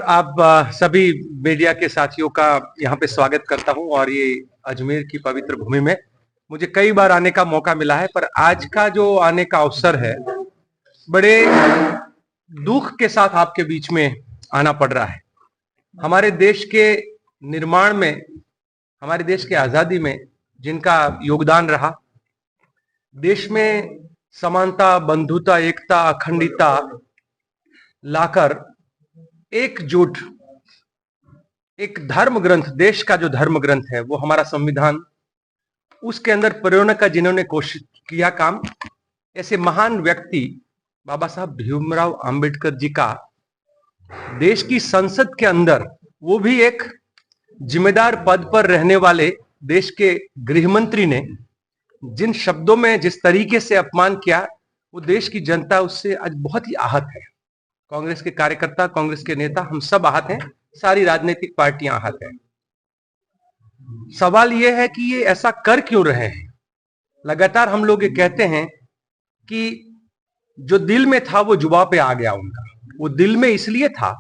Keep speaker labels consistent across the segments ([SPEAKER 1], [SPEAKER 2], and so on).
[SPEAKER 1] आप सभी मीडिया के साथियों का यहाँ पे स्वागत करता हूँ। और ये अजमेर की पवित्र भूमि में मुझे कई बार आने का मौका मिला है, पर आज का जो आने का अवसर है, बड़े दुख के साथ आपके बीच में आना पड़ रहा है। हमारे देश के निर्माण में, हमारे देश के आजादी में जिनका योगदान रहा, देश में समानता, बंधुता, एकता, अखंडता लाकर एकजुट एक धर्म ग्रंथ, देश का जो धर्म ग्रंथ है वो हमारा संविधान, उसके अंदर परिवर्तन का जिन्होंने कोशिश किया काम, ऐसे महान व्यक्ति बाबा साहब भीमराव अंबेडकर जी का देश की संसद के अंदर, वो भी एक जिम्मेदार पद पर रहने वाले देश के गृह मंत्री ने जिन शब्दों में, जिस तरीके से अपमान किया, वो देश की जनता उससे आज बहुत ही आहत है। कांग्रेस के कार्यकर्ता, कांग्रेस के नेता, हम सब आहत हैं, सारी राजनीतिक पार्टियां आहत हैं। सवाल यह है कि ये ऐसा कर क्यों रहे हैं। लगातार हम लोग ये कहते हैं कि जो दिल में था वो जुबान पे आ गया उनका। वो दिल में इसलिए था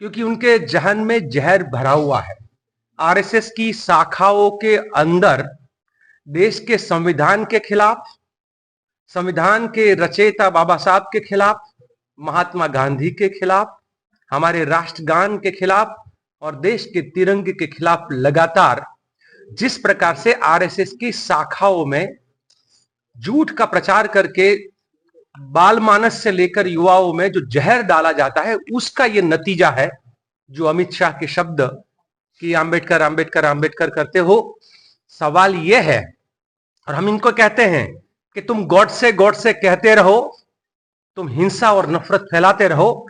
[SPEAKER 1] क्योंकि उनके जहन में जहर भरा हुआ है। आरएसएस की शाखाओं के अंदर देश के संविधान के खिलाफ, संविधान के रचयिता बाबा साहब के खिलाफ, महात्मा गांधी के खिलाफ, हमारे राष्ट्रगान के खिलाफ और देश के तिरंगे के खिलाफ लगातार जिस प्रकार से आरएसएस की शाखाओं में झूठ का प्रचार करके बाल मानस से लेकर युवाओं में जो जहर डाला जाता है, उसका यह नतीजा है जो अमित शाह के शब्द कि अंबेडकर अंबेडकर अंबेडकर करते हो। सवाल यह है, और हम इनको कहते हैं कि तुम गॉड से कहते रहो, तुम हिंसा और नफरत फैलाते रहो,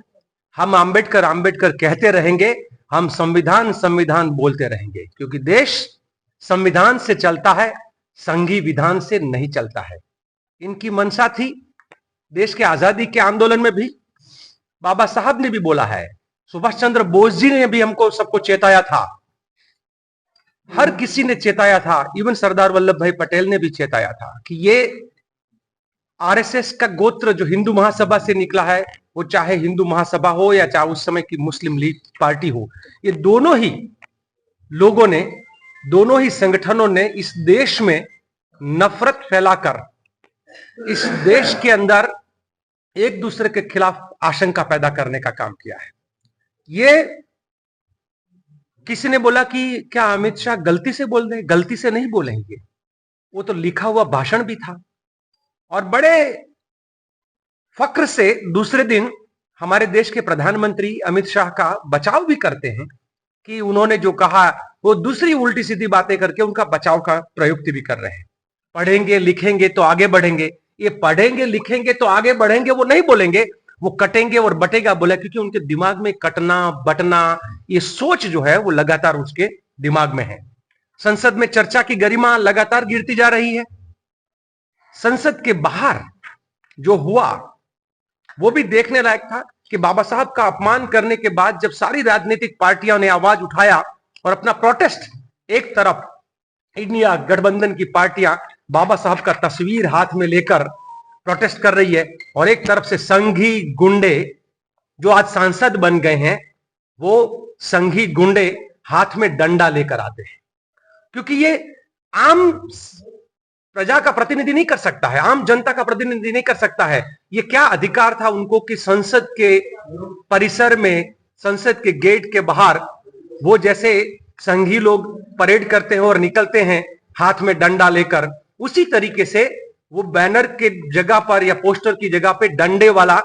[SPEAKER 1] हम अंबेडकर अंबेडकर कहते रहेंगे, हम संविधान संविधान बोलते रहेंगे, क्योंकि देश संविधान से चलता है, संघीय विधान से नहीं चलता है। इनकी मंशा थी। देश के आजादी के आंदोलन में भी बाबा साहब ने भी बोला है, सुभाष चंद्र बोस जी ने भी हमको सबको चेताया था, हर किसी ने चेताया था, इवन सरदार वल्लभ भाई पटेल ने भी चेताया था कि ये आरएसएस का गोत्र जो हिंदू महासभा से निकला है, वो चाहे हिंदू महासभा हो या चाहे उस समय की मुस्लिम लीग पार्टी हो, ये दोनों ही लोगों ने, दोनों ही संगठनों ने इस देश में नफरत फैलाकर इस देश के अंदर एक दूसरे के खिलाफ आशंका पैदा करने का काम किया है। ये किसी ने बोला कि क्या अमित शाह गलती से बोल रहे? गलती से नहीं बोलेंगे, वो तो लिखा हुआ भाषण भी था। और बड़े फक्र से दूसरे दिन हमारे देश के प्रधानमंत्री अमित शाह का बचाव भी करते हैं कि उन्होंने जो कहा वो दूसरी उल्टी सीधी बातें करके उनका बचाव का प्रयुक्त भी कर रहे हैं। पढ़ेंगे लिखेंगे तो आगे बढ़ेंगे, ये पढ़ेंगे लिखेंगे तो आगे बढ़ेंगे वो नहीं बोलेंगे, वो कटेंगे और बटेगा बोला, क्योंकि उनके दिमाग में कटना बटना ये सोच जो है वो लगातार उसके दिमाग में है। संसद में चर्चा की गरिमा लगातार गिरती जा रही है। संसद के बाहर जो हुआ वो भी देखने लायक था कि बाबा साहब का अपमान करने के बाद जब सारी राजनीतिक पार्टियों ने आवाज उठाया और अपना प्रोटेस्ट, एक तरफ इंडिया गठबंधन की पार्टियां बाबा साहब का तस्वीर हाथ में लेकर प्रोटेस्ट कर रही है, और एक तरफ से संघी गुंडे जो आज सांसद बन गए हैं, वो संघी गुंडे हाथ में डंडा लेकर आते हैं, क्योंकि ये आम प्रजा का प्रतिनिधि नहीं कर सकता है, आम जनता का प्रतिनिधि नहीं कर सकता है। ये क्या अधिकार था उनको कि संसद के परिसर में, संसद के गेट के बाहर वो जैसे संघी लोग परेड करते हैं और निकलते हैं हाथ में डंडा लेकर, उसी तरीके से वो बैनर के जगह पर या पोस्टर की जगह पे डंडे वाला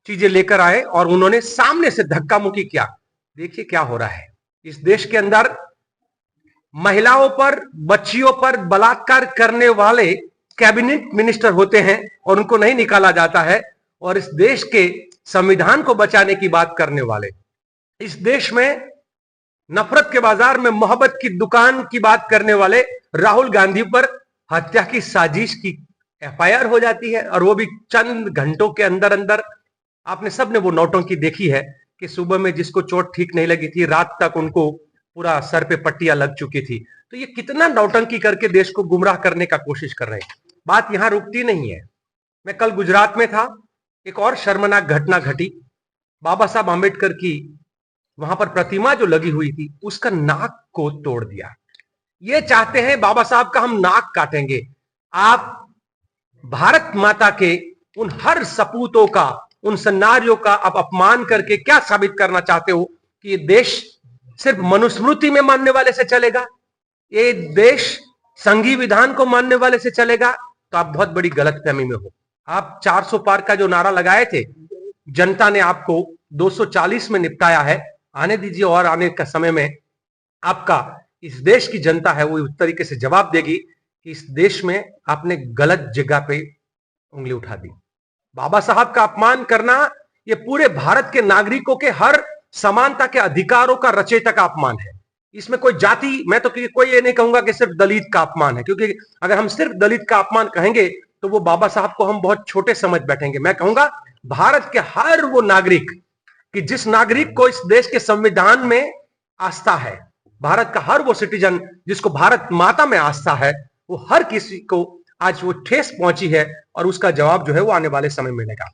[SPEAKER 1] चीजें लेकर आए और उन्होंने सामने से धक्का मुक्की किया। देखिए क्या हो रहा है इस देश के अंदर। महिलाओं पर, बच्चियों पर बलात्कार करने वाले कैबिनेट मिनिस्टर होते हैं और उनको नहीं निकाला जाता है, और इस देश के संविधान को बचाने की बात करने वाले, इस देश में नफरत के बाजार में मोहब्बत की दुकान की बात करने वाले राहुल गांधी पर हत्या की साजिश की एफआईआर हो जाती है, और वो भी चंद घंटों के अंदर अंदर। आपने सबने वो नौटंकी देखी है कि सुबह में जिसको चोट ठीक नहीं लगी थी, रात तक उनको पूरा सर पे पट्टियां लग चुकी थी। तो ये कितना नौटंकी करके देश को गुमराह करने का कोशिश कर रहे हैं। बात यहां रुकती नहीं है। मैं कल गुजरात में था, एक और शर्मनाक घटना घटी। बाबा साहब आम्बेडकर की वहां पर प्रतिमा जो लगी हुई थी उसका नाक को तोड़ दिया। ये चाहते हैं बाबा साहब का हम नाक काटेंगे। आप भारत माता के उन हर सपूतों का, उन सन्नारियों का आप अपमान करके क्या साबित करना चाहते हो कि ये देश सिर्फ मनुस्मृति में मानने वाले से चलेगा, ये देश संघी विधान को मानने वाले से चलेगा? तो आप बहुत बड़ी गलतफहमी में हो। आप 400 पार का जो नारा लगाए थे, जनता ने आपको 240 में निपटाया है। आने दीजिए, और आने का समय में आपका इस देश की जनता है वो उस तरीके से जवाब देगी कि इस देश में आपने गलत जगह पे उंगली उठा दी। बाबा साहब का अपमान करना ये पूरे भारत के नागरिकों के हर समानता के अधिकारों का रचयिता का अपमान है। इसमें कोई जाति, मैं तो कोई ये नहीं कहूंगा कि सिर्फ दलित का अपमान है, क्योंकि अगर हम सिर्फ दलित का अपमान कहेंगे तो वो बाबा साहब को हम बहुत छोटे समझ बैठेंगे। मैं कहूंगा भारत के हर वो नागरिक, कि जिस नागरिक को इस देश के संविधान में आस्था है, भारत का हर वो सिटीजन जिसको भारत माता में आस्था है, वो हर किसी को आज वो ठेस पहुंची है और उसका जवाब जो है वो आने वाले समय में मिलेगा।